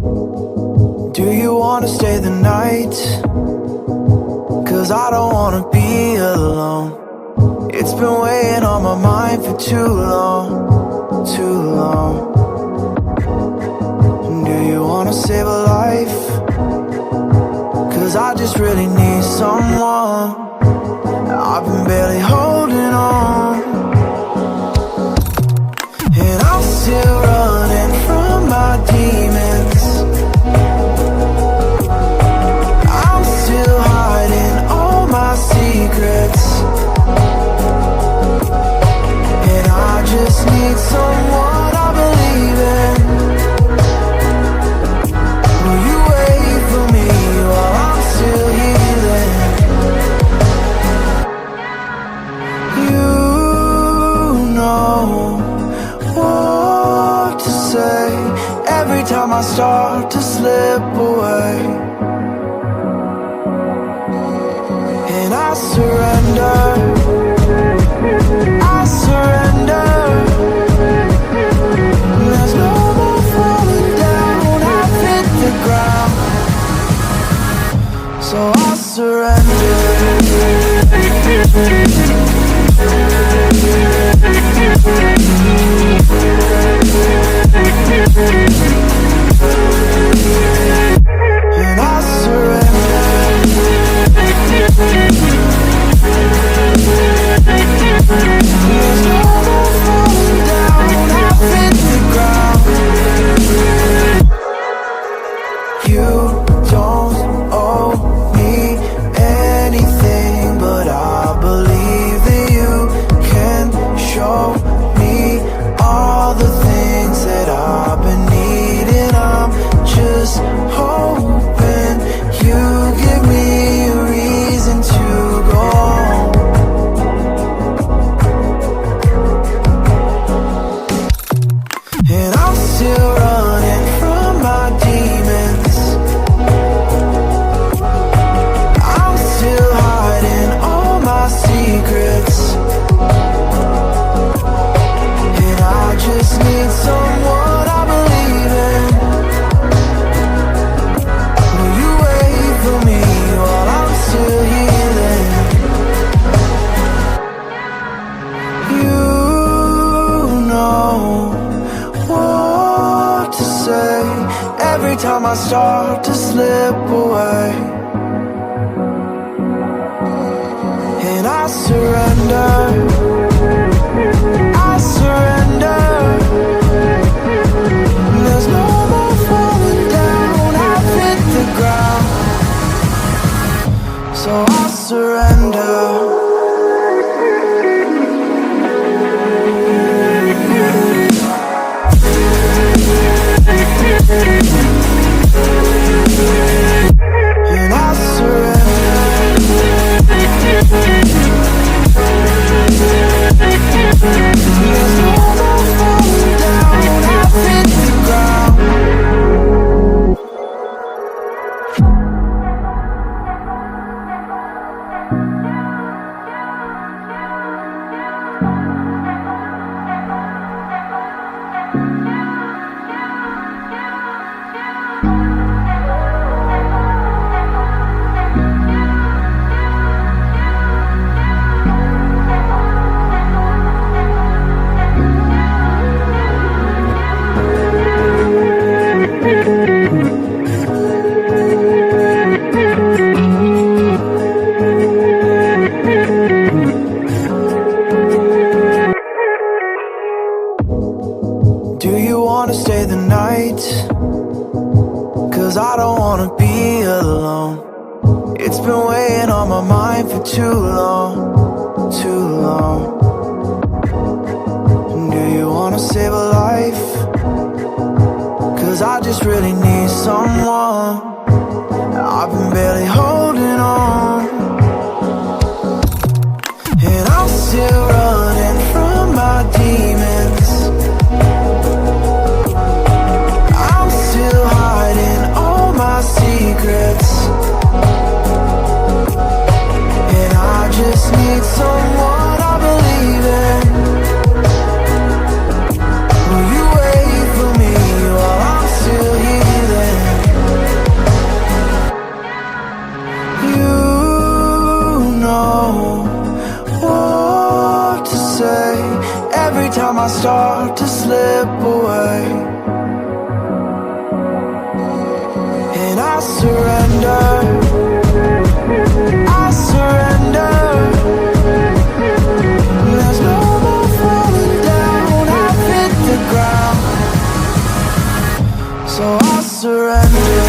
Do you wanna stay the night? 'Cause I don't wanna be alone. It's been weighing on my mind for too long, too long. Do you wanna save a life? 'Cause I just really need someone. I've been barely holding on, and I'm still running from my demons. I'm still hiding all my secrets, and I just need someone I believe in. Will you wait for me while I'm still healing? You know what to say every time I start to slip away, and I surrender, I surrender. There's no more falling down, I've hit the ground, so I surrender. And I surrender. There's no more falling down, I've hit the ground. You don't owe me anything, but I believe that you can show me all the things that I've been needing. I'm just hoping you give me a reason to go on. And I'm still running from my demons. I'm still hiding all my secrets, and I just need someone I believe in. Will you wait for me while I'm still healing? You know what to say every time I start to slip away, and I surrender, I surrender. There's no more falling down, I've hit the ground, so I surrender. And I surrender. There's no more falling down, I've hit the ground. Do you wanna stay the night? 'Cause I don't wanna be alone. It's been weighing on my mind for too long, too long. Do you wanna save a life? 'Cause I just really need someone. I've been barely holding on, and I'm still running from my demons. I'm still hiding all my secrets, and I just need someone I believe in. Will you wait for me while I'm still healing? surrender, I surrender. There's no more falling down, I've hit the ground. So I surrender.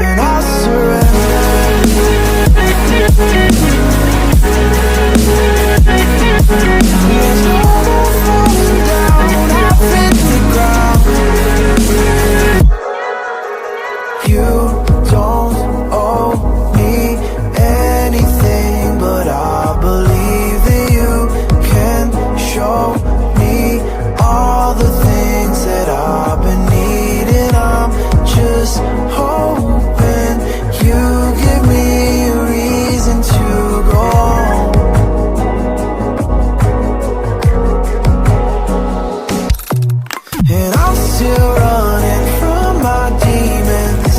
And I surrender. There's no more falling down, I've hit the ground. You don't owe me anything, but I believe that you can show me all the things that I've been needing. I'm just hoping you give me a reason to go on. And I'm still running from my demons.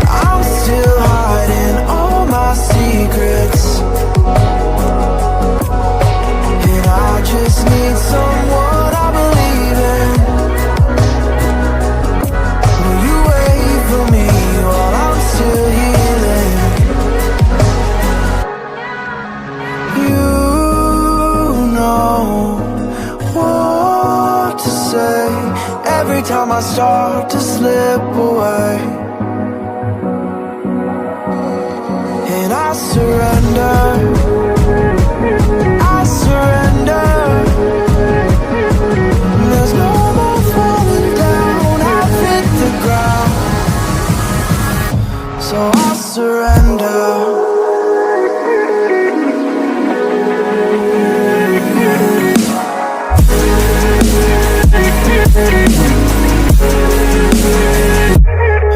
I'm still hiding all my secrets. And I just need someone I believe in. Will you wait for me while I'm still healing? You know what to say every time I start to slip away. And I surrender, I surrender. There's no more falling down, I've hit the ground. So I surrender.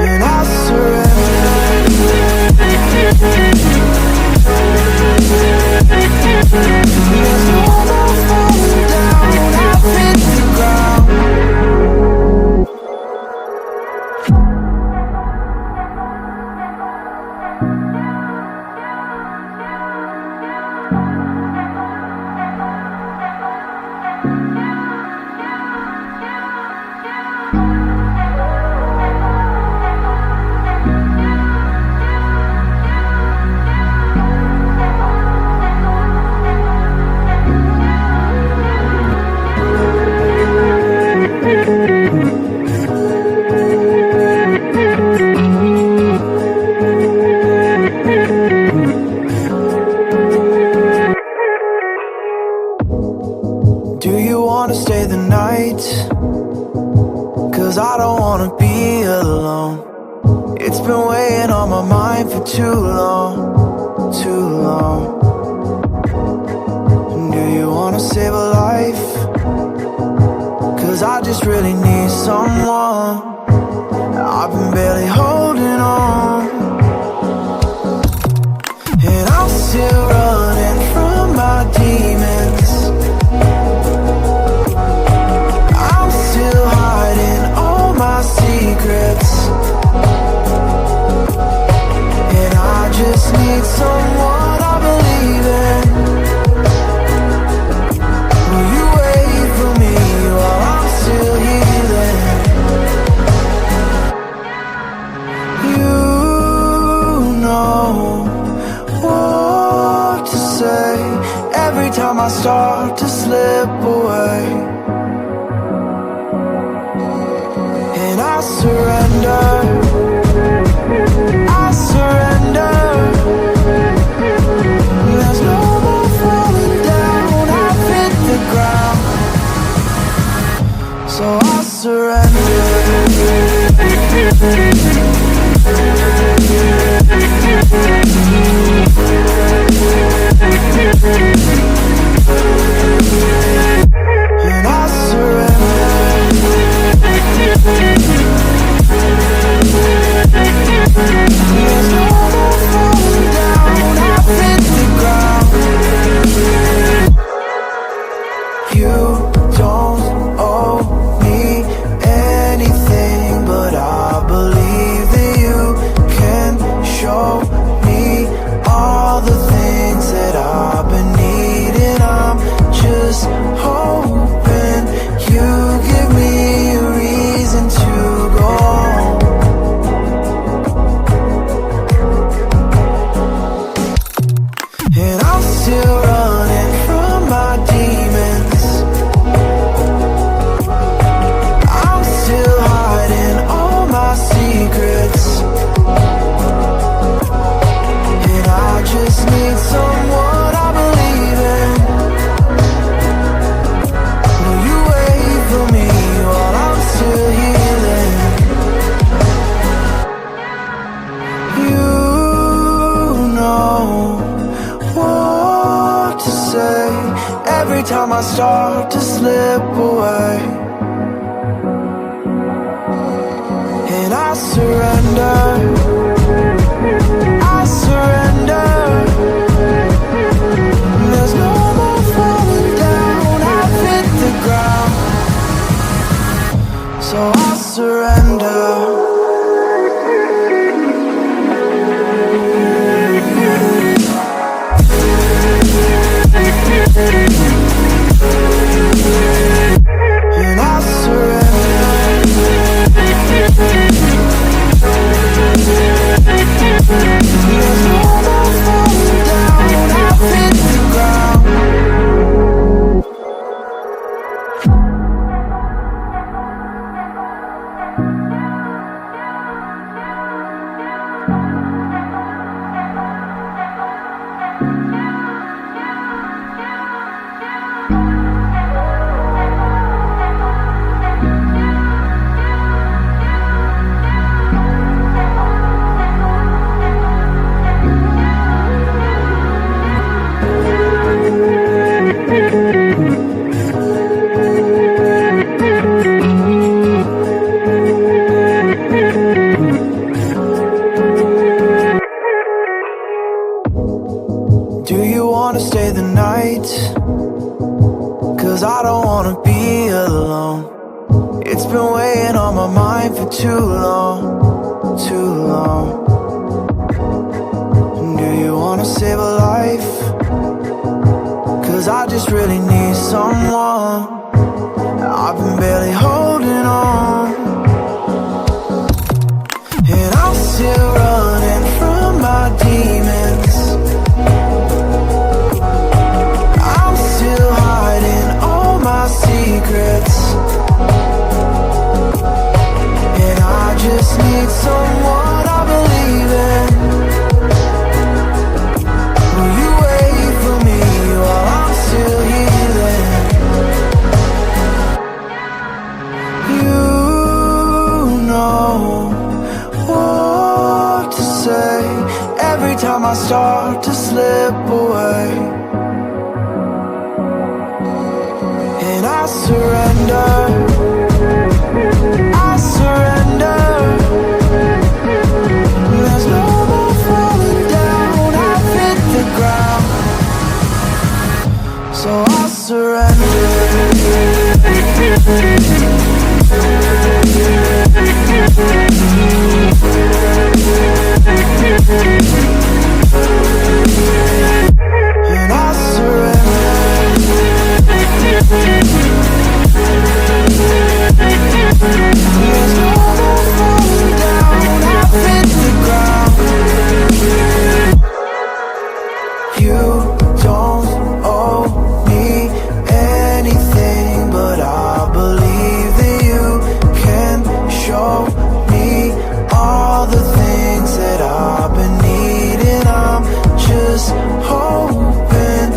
And I surrender. There's no more falling down, I've hit the ground. Do you wanna stay the night? 'Cause I don't wanna be alone. It's been weighing on my mind for too long, too long. Do you wanna save a life? 'Cause I just really need someone. I've been barely holding on. And I'm still running from my demons. I'm still hiding all my secrets. And I just need someone I believe in. Will you wait for me while I'm still healing? You know what to say every time I start to slip away. And I surrender, I surrender. There's no more falling down, I've hit the ground. So I surrender. And I surrender. every time I start to slip away. And I surrender, I surrender. There's no more falling down, I've hit the ground. So I surrender. And I surrender. There's no more falling down, I've hit the ground. Do you wanna stay the night? 'Cause I don't wanna be alone. It's been weighing on my mind for too long, too long. Do you wanna save a life? 'Cause I just really need someone. I've been barely holding on. And I'm still running from my demons. I'm still hiding all my secrets. And I just need someone I believe in. Will you wait for me while I'm still healing? You know what to say every time I start to slip away. And I surrender, I surrender. There's no more falling down, I've hit the ground. So I surrender. And I surrender. There's no more falling down, I've hit the ground. You don't owe me anything, but I believe that you can show me all the things that I've been needing. I'm just hoping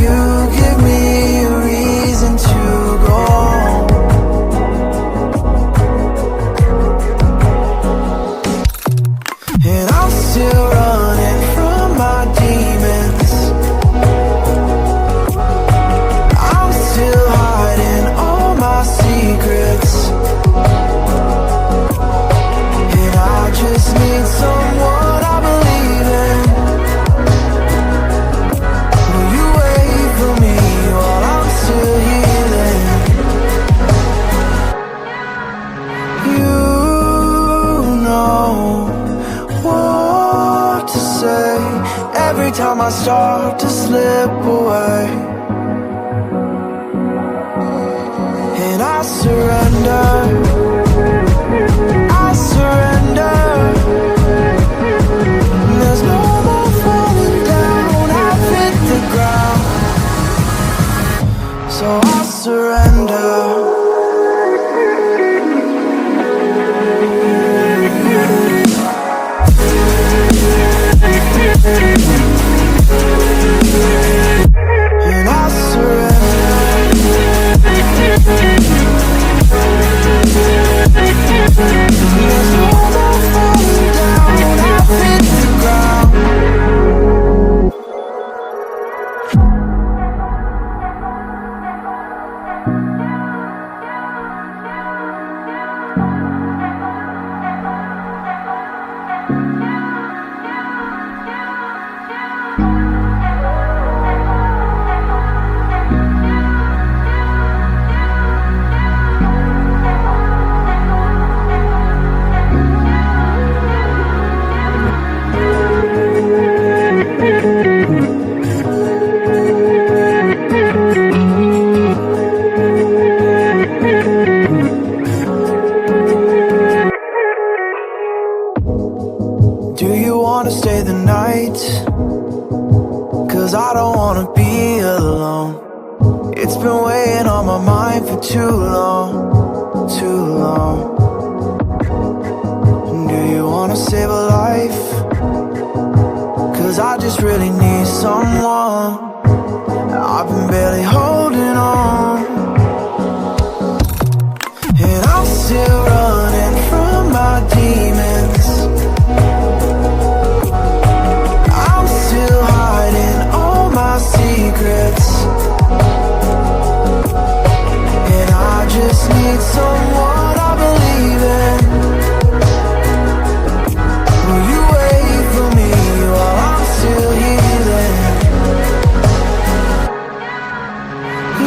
you give me a reason to go on. And I'm still running from my demons. I'm still hiding all my secrets. And I just need someone I believe in. Will you wait for me while I'm still healing? You know what to say every time I start to slip away. And I surrender, I surrender. There's no more falling down, I've hit the ground. So I surrender. And I surrender. stay the night, 'cause I don't wanna be alone. It's been weighing on my mind for too long, too long. Do you wanna save a life? 'Cause I just really need someone. I've been barely holding on, and I'm still running from my demons. I'm still hiding all my secrets, and I just need someone I believe in. Will you wait for me while I'm still healing?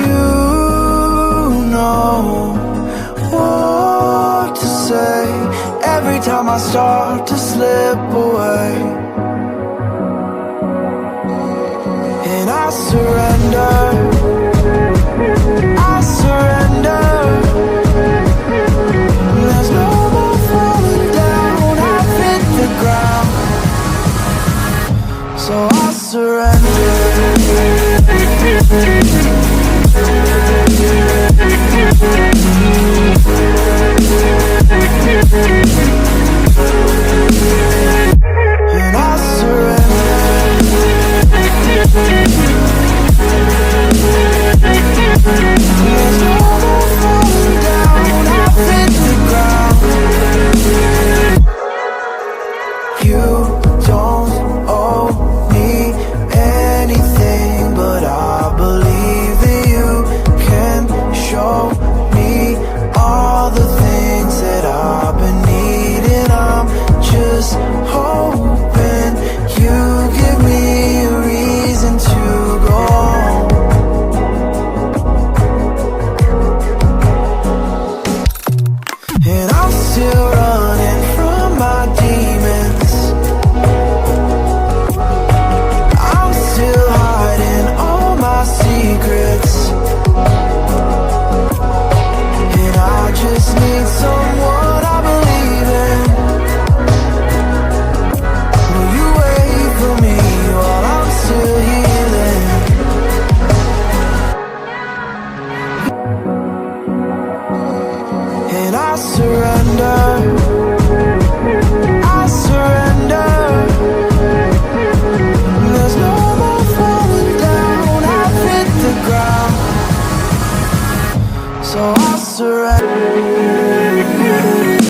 You know what to say every time I start to slip away, and I surrender, I surrender. There's no more falling down, I've hit the ground, so I surrender.